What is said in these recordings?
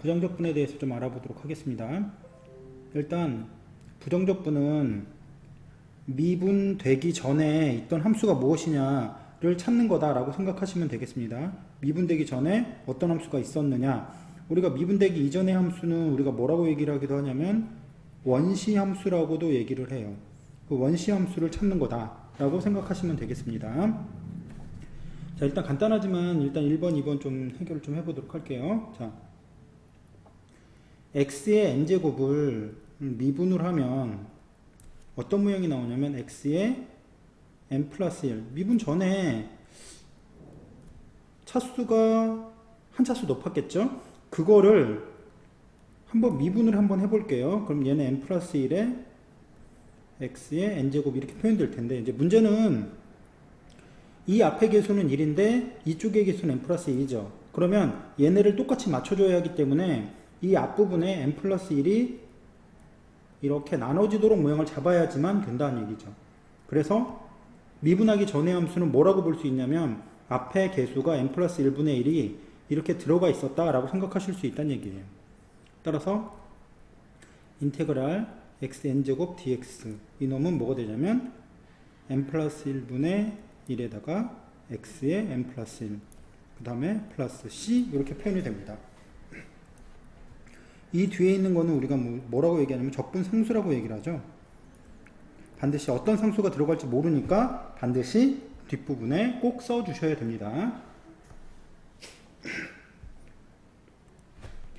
부정적분에 대해서 좀 알아보도록 하겠습니다. 일단 부정적분은 미분되기 전에 있던 함수가 무엇이냐를 찾는 거다라고 생각하시면 되겠습니다. 미분되기 전에 어떤 함수가 있었느냐. 우리가 미분되기 이전의 함수는 우리가 뭐라고 얘기를 하기도 하냐면 원시함수라고도 얘기를 해요. 그 원시함수를 찾는 거다라고 생각하시면 되겠습니다. 자, 일단 간단하지만 일단 1번, 2번 좀 해결을 좀 해보도록 할게요. 자, x의 n제곱을 미분을 하면 어떤 모양이 나오냐면 x의 n 플러스 1 미분 전에 차수가 한 차수 높았겠죠? 그거를 한번 미분을 한번 해볼게요. 그럼 얘는 n 플러스 1에 x의 n제곱 이렇게 표현될 텐데 이제 문제는 이 앞의 개수는 1인데 이쪽의 개수는 n 플러스 1이죠. 그러면 얘네를 똑같이 맞춰줘야 하기 때문에 이 앞부분에 n 플러스 1이 이렇게 나눠지도록 모양을 잡아야지만 된다는 얘기죠. 그래서 미분하기 전의 함수는 뭐라고 볼 수 있냐면 앞에 개수가 n 플러스 1분의 1이 이렇게 들어가 있었다라고 생각하실 수 있다는 얘기예요. 따라서 인테그랄 xn제곱 dx 이 놈은 뭐가 되냐면 n 플러스 1분의 1에다가 x의 n 플러스 1 그 다음에 플러스 c 이렇게 표현이 됩니다. 이 뒤에 있는 거는 우리가 뭐라고 얘기하냐면 적분 상수라고 얘기를 하죠. 반드시 어떤 상수가 들어갈지 모르니까 반드시 뒷부분에 꼭 써주셔야 됩니다.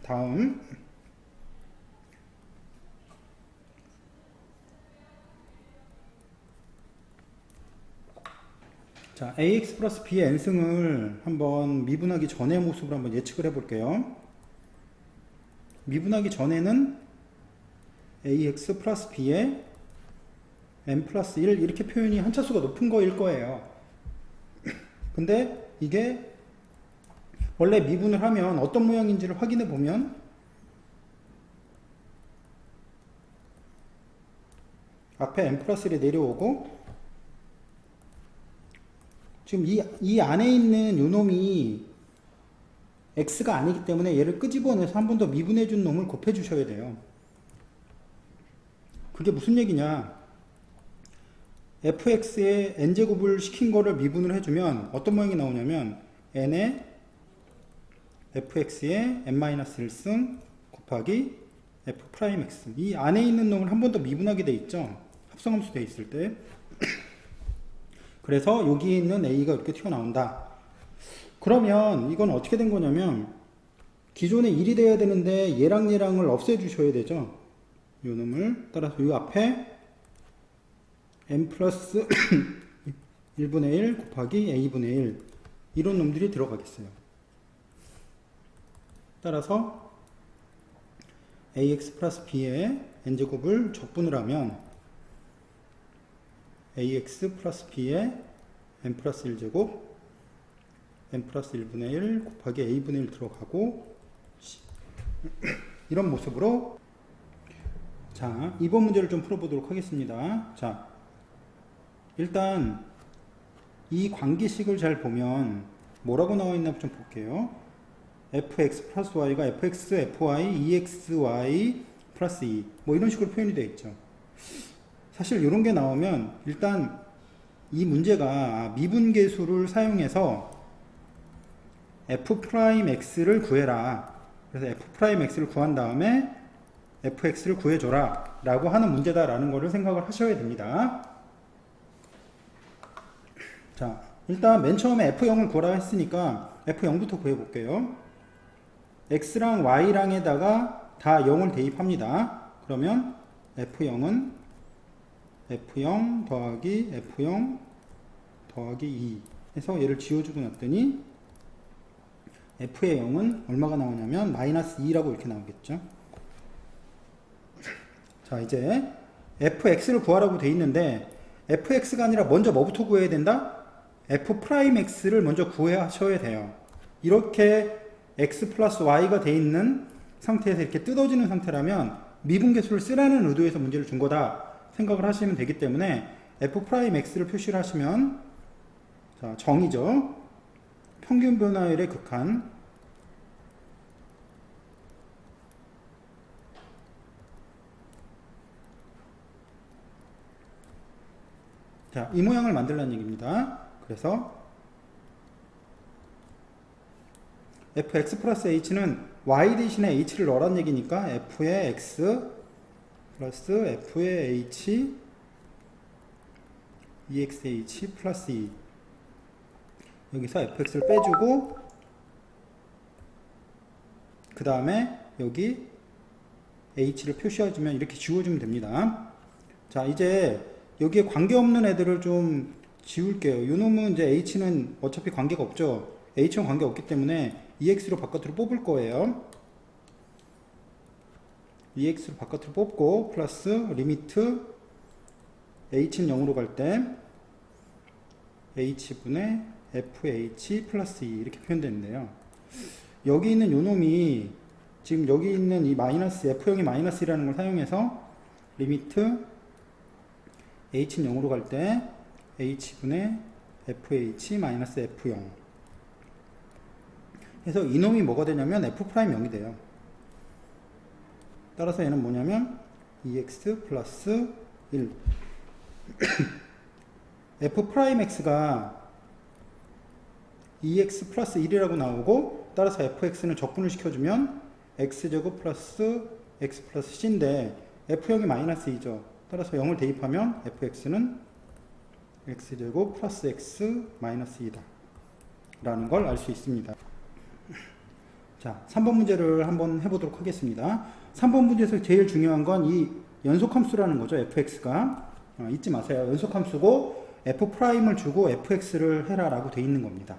다음 자, ax 플러스 b의 n승을 한번 미분하기 전의 모습으로 한번 예측을 해볼게요. 미분하기 전에는 ax 플러스 b에 n 플러스 1 이렇게 표현이 한 차수가 높은 거일 거예요. 근데 이게 원래 미분을 하면 어떤 모양인지를 확인해 보면 앞에 n 플러스 1이 내려오고 지금 이 안에 있는 요 놈이 x가 아니기 때문에 얘를 끄집어내서 한 번 더 미분해 준 놈을 곱해 주셔야 돼요. 그게 무슨 얘기냐? fx에 n제곱을 시킨 거를 미분을 해주면 어떤 모양이 나오냐면 n에 fx에 n-1승 곱하기 f'x 이 안에 있는 놈을 한 번 더 미분하게 돼 있죠. 합성함수 돼 있을 때. 그래서 여기에 있는 a가 이렇게 튀어나온다. 그러면 이건 어떻게 된 거냐면 기존에 1이 돼야 되는데 얘랑 얘랑을 없애 주셔야 되죠. 요 놈을 따라서 요 앞에 n 플러스 1분의 1 곱하기 a분의 1 이런 놈들이 들어가겠어요. 따라서 ax 플러스 b의 n제곱을 적분을 하면 ax 플러스 b의 n 플러스 1제곱 n 플러스 1분의 1 곱하기 a분의 1 들어가고 이런 모습으로 자, 이번 문제를 좀 풀어보도록 하겠습니다. 자, 일단 이 관계식을 잘 보면 뭐라고 나와 있나 좀 볼게요. fx 플러스 y가 fx, fy, exy 플러스 2 뭐 이런 식으로 표현이 되어 있죠. 사실 이런 게 나오면 일단 이 문제가 미분계수를 사용해서 f'x를 구해라. 그래서 f'x를 구한 다음에 fx를 구해줘라 라고 하는 문제다 라는 거를 생각을 하셔야 됩니다. 자, 일단 맨 처음에 f0을 구하라 했으니까 f0부터 구해볼게요. x랑 y랑에다가 다 0을 대입합니다. 그러면 f0은 f0 더하기 f0 더하기 2 해서 얘를 지워주고 났더니 f의 0은 얼마가 나오냐면 마이너스 2라고 이렇게 나오겠죠. 자, 이제 fx를 구하라고 돼 있는데 fx가 아니라 먼저 뭐부터 구해야 된다? f'x를 먼저 구하셔야 돼요. 이렇게 x 플러스 y가 돼 있는 상태에서 이렇게 뜯어지는 상태라면 미분계수를 쓰라는 의도에서 문제를 준 거다 생각을 하시면 되기 때문에 f'x를 표시를 하시면 자, 정의죠. 평균 변화율의 극한 자, 이 모양을 만들라는 얘기입니다. 그래서 fx 플러스 h는 y 대신에 h를 넣으라는 얘기니까 f의 x 플러스 f의 h exh 플러스 2 여기서 fx를 빼주고 그 다음에 여기 h를 표시해주면 이렇게 지워주면 됩니다. 자, 이제 여기에 관계없는 애들을 좀 지울게요. 요놈은 이제 h는 어차피 관계가 없죠. h는 관계 없기 때문에 ex로 바깥으로 뽑을 거예요. ex로 바깥으로 뽑고 플러스 리미트 h는 0으로 갈 때 h분의 fh 플러스 2 이렇게 표현되는데요. 여기 있는 요놈이 지금 여기 있는 이 마이너스 f형이 마이너스라는 걸 사용해서 리미트 h는 0으로 갈 때 h분의 fh 마이너스 f0 그래서 이놈이 뭐가 되냐면 f'0이 돼요. 따라서 얘는 뭐냐면 ex 플러스 1 f'x가 ex 플러스 1이라고 나오고 따라서 fx는 적분을 시켜주면 x제곱 플러스 x 플러스 c인데 f형이 마이너스 2죠. 따라서 0을 대입하면 fx는 x제곱 플러스 x 마이너스 2다 라는 걸 알 수 있습니다. 자, 3번 문제를 한번 해보도록 하겠습니다. 3번 문제에서 제일 중요한 건 이 연속함수라는 거죠. fx가 잊지 마세요. 연속함수고 f'을 주고 fx를 해라 라고 돼 있는 겁니다.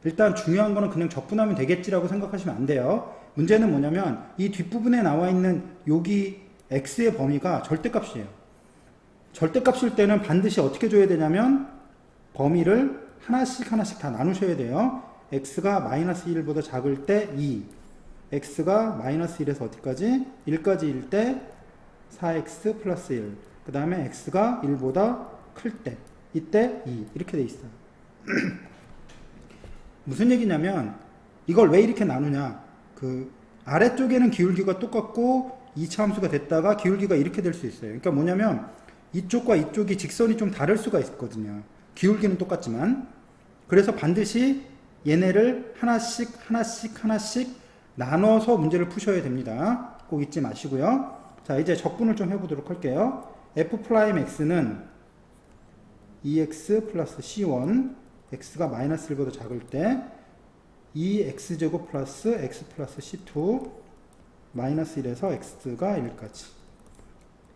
일단 중요한 거는 그냥 적분하면 되겠지라고 생각하시면 안 돼요. 문제는 뭐냐면 이 뒷부분에 나와 있는 여기 x의 범위가 절대값이에요. 절대값일 때는 반드시 어떻게 줘야 되냐면 범위를 하나씩 다 나누셔야 돼요. x가 마이너스 1보다 작을 때 2, x가 마이너스 1에서 어디까지? 1까지일 때 4x 플러스 1, 그 다음에 x가 1보다 클 때, 이때 2 이렇게 돼 있어요. 무슨 얘기냐면 이걸 왜 이렇게 나누냐, 그 아래쪽에는 기울기가 똑같고 2차 함수가 됐다가 기울기가 이렇게 될 수 있어요. 그러니까 뭐냐면 이쪽과 이쪽이 직선이 좀 다를 수가 있거든요. 기울기는 똑같지만. 그래서 반드시 얘네를 하나씩 나눠서 문제를 푸셔야 됩니다. 꼭 잊지 마시고요. 자, 이제 적분을 좀 해보도록 할게요. f'x는 ex 플러스 c1, x가 마이너스 1보다 작을 때 2x제곱 플러스 x 플러스 c2 마이너스 1에서 x가 1까지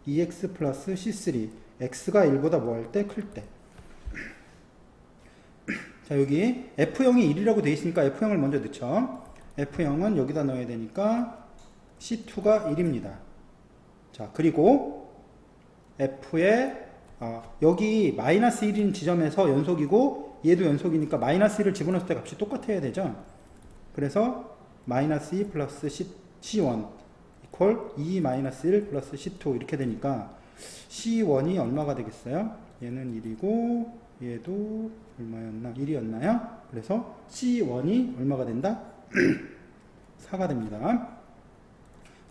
2x 플러스 c3 x가 1보다 뭐 할 때? 클 때. 자, 여기 f형이 1이라고 되어 있으니까 f형을 먼저 넣죠. f형은 여기다 넣어야 되니까 c2가 1입니다. 자, 그리고 f의 여기 마이너스 1인 지점에서 연속이고 얘도 연속이니까 마이너스 1을 집어넣을 때 값이 똑같아야 되죠. 그래서 마이너스 2 플러스 c1 이퀄 2 마이너스 1 플러스 c2 이렇게 되니까 c1이 얼마가 되겠어요? 얘는 1이고 얘도 얼마였나? 1이었나요? 그래서 c1이 얼마가 된다? 4가 됩니다.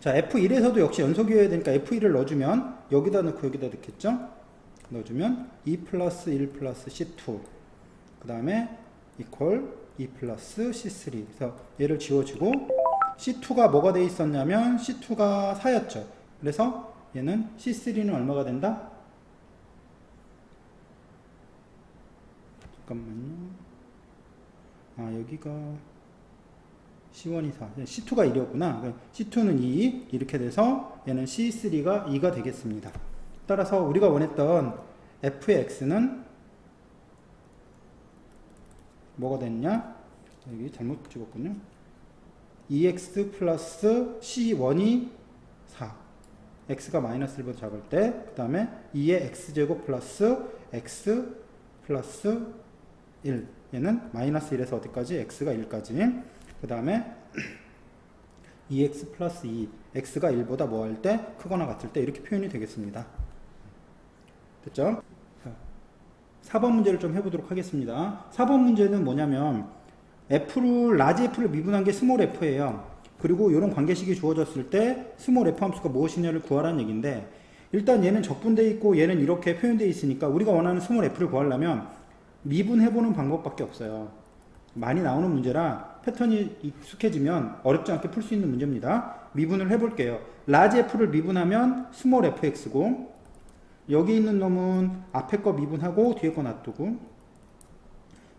자, f1에서도 역시 연속이어야 되니까 f1을 넣어주면 여기다 넣고 여기다 넣겠죠? 넣어주면 2 플러스 1 플러스 c2 그 다음에 이퀄 2 플러스 c3 그래서 얘를 지워주고 c2가 뭐가 돼 있었냐면 c2가 4였죠. 그래서 얘는 c3는 얼마가 된다? 잠깐만요. 여기가 C1이 4, C2가 1이었구나. C2는 2 이렇게 돼서 얘는 C3가 2가 되겠습니다. 따라서 우리가 원했던 fx는 뭐가 됐냐? 여기 잘못 찍었군요. 2x 플러스 c1이 4 x가 마이너스 1보다 작을 때 그 다음에 2의 x제곱 플러스 x 플러스 1 얘는 마이너스 1에서 어디까지? x가 1까지 그 다음에 2x 플러스 2 x가 1보다 뭐 할 때? 크거나 같을 때 이렇게 표현이 되겠습니다. 됐죠? 4번 문제를 좀 해보도록 하겠습니다. 4번 문제는 뭐냐면 라지 f를 미분한 게 스몰 f예요. 그리고 이런 관계식이 주어졌을 때 스몰 f 함수가 무엇이냐를 구하라는 얘기인데 일단 얘는 적분되어 있고 얘는 이렇게 표현되어 있으니까 우리가 원하는 스몰 f를 구하려면 미분해보는 방법밖에 없어요. 많이 나오는 문제라 패턴이 익숙해지면 어렵지 않게 풀 수 있는 문제입니다. 미분을 해볼게요. 라지 f를 미분하면 스몰 fx고, 여기 있는 놈은 앞에 거 미분하고 뒤에 거 놔두고,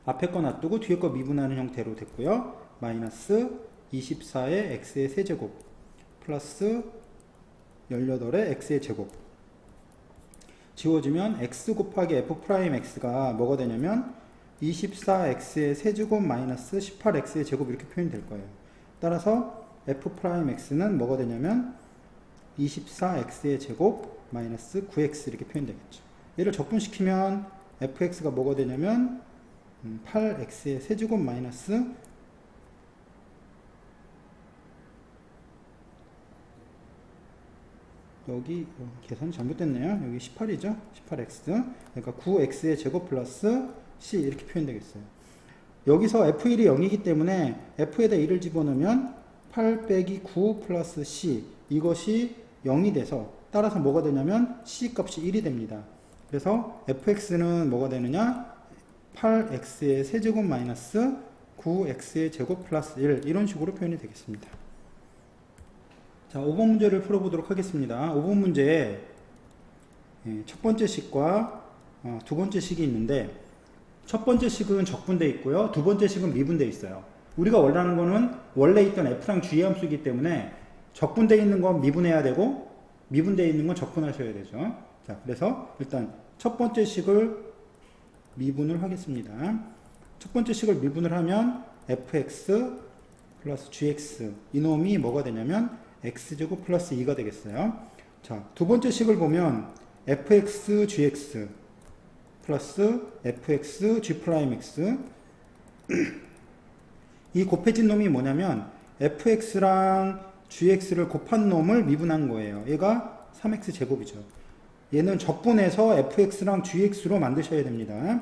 앞에 거 놔두고 뒤에 거 미분하는 형태로 됐고요. 마이너스 24의 x의 세제곱 플러스 18의 x의 제곱 지워지면 x 곱하기 f 프라임 x가 뭐가 되냐면 24x의 세제곱 마이너스 18x의 제곱 이렇게 표현이 될 거예요. 따라서 f 프라임 x는 뭐가 되냐면 24x의 제곱 마이너스 9x 이렇게 표현되겠죠. 얘를 적분시키면 fx가 뭐가 되냐면 8x의 세제곱 마이너스 여기 계산이 잘못됐네요. 여기 18이죠. 18x 그러니까 9x의 제곱 플러스 c 이렇게 표현되겠어요. 여기서 f1이 0이기 때문에 f에다 1을 집어넣으면 8 빼기 9 플러스 c 이것이 0이 돼서 따라서 뭐가 되냐면 c 값이 1이 됩니다. 그래서 fx는 뭐가 되느냐 8x의 세제곱 마이너스 9x의 제곱 플러스 1 이런 식으로 표현이 되겠습니다. 자, 5번 문제를 풀어보도록 하겠습니다. 5번 문제에 첫 번째 식과 두 번째 식이 있는데 첫 번째 식은 적분되어 있고요. 두 번째 식은 미분되어 있어요. 우리가 원하는 거는 원래 있던 f랑 g의 함수이기 때문에 적분되어 있는 건 미분해야 되고 미분되어 있는 건 적분하셔야 되죠. 자, 그래서 일단 첫 번째 식을 미분을 하겠습니다. 첫 번째 식을 미분을 하면 fx 플러스 gx 이놈이 뭐가 되냐면 x제곱 플러스 2가 되겠어요. 자, 두 번째 식을 보면 fx gx 플러스 fx g 프라임 x 이 곱해진 놈이 뭐냐면 fx랑 gx를 곱한 놈을 미분한 거예요. 얘가 3x 제곱이죠. 얘는 적분해서 fx랑 gx로 만드셔야 됩니다.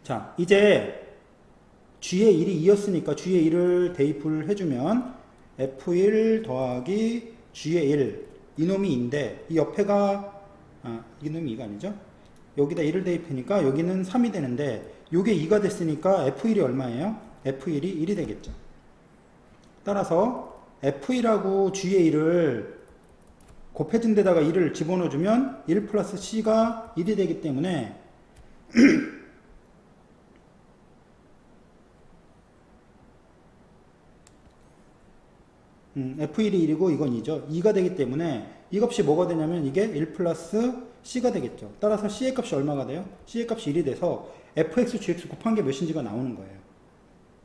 자, 이제 g의 1이 2였으니까 g의 1을 대입을 해주면 f1 더하기 g의 1 이놈이 2인데 이 옆에가 이놈이 2가 아니죠? 여기다 1을 대입하니까 여기는 3이 되는데 요게 2가 됐으니까 f1이 얼마예요? f1이 1이 되겠죠. 따라서 f1하고 g의 1을 곱해진 데다가 1을 집어넣어주면 1 플러스 c가 1이 되기 때문에 f1이 1이고 이건 2죠. 2가 되기 때문에 이 값이 뭐가 되냐면 이게 1 플러스 c가 되겠죠. 따라서 c의 값이 얼마가 돼요? c의 값이 1이 돼서 fx, gx 곱한 게 몇인지가 나오는 거예요.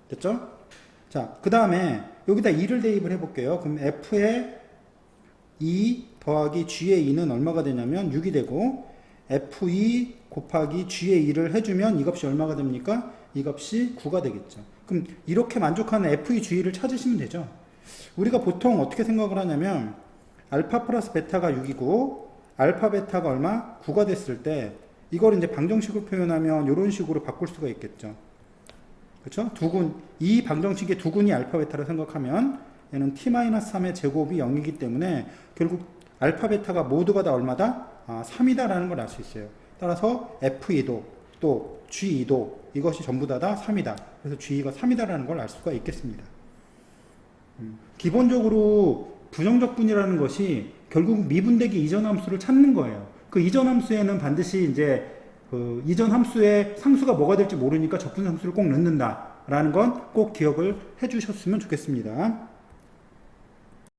됐죠? 자, 그 다음에 여기다 2를 대입을 해볼게요. 그럼 f의 2 더하기 g의 2는 얼마가 되냐면 6이 되고 f2 곱하기 g의 2를 해주면 이 값이 얼마가 됩니까? 이 값이 9가 되겠죠. 그럼 이렇게 만족하는 f2, g를 찾으시면 되죠. 우리가 보통 어떻게 생각을 하냐면 알파 플러스 베타가 6이고 알파 베타가 얼마? 9가 됐을 때 이걸 이제 방정식으로 표현하면 이런 식으로 바꿀 수가 있겠죠. 그렇죠? 두근 이 방정식의 두근이 알파 베타를 생각하면 얘는 t-3의 제곱이 0이기 때문에 결국 알파 베타가 모두가 다 얼마다? 3이다 라는 걸 알 수 있어요. 따라서 f2도 또 g2도 이것이 전부 다 3이다. 그래서 g2가 3이다 라는 걸 알 수가 있겠습니다. 기본적으로 부정적분이라는 것이 결국 미분되기 이전 함수를 찾는 거예요. 그 이전 함수에는 반드시 이제 그 이전 함수의 상수가 뭐가 될지 모르니까 적분 함수를 꼭 넣는다라는 건 꼭 기억을 해 주셨으면 좋겠습니다.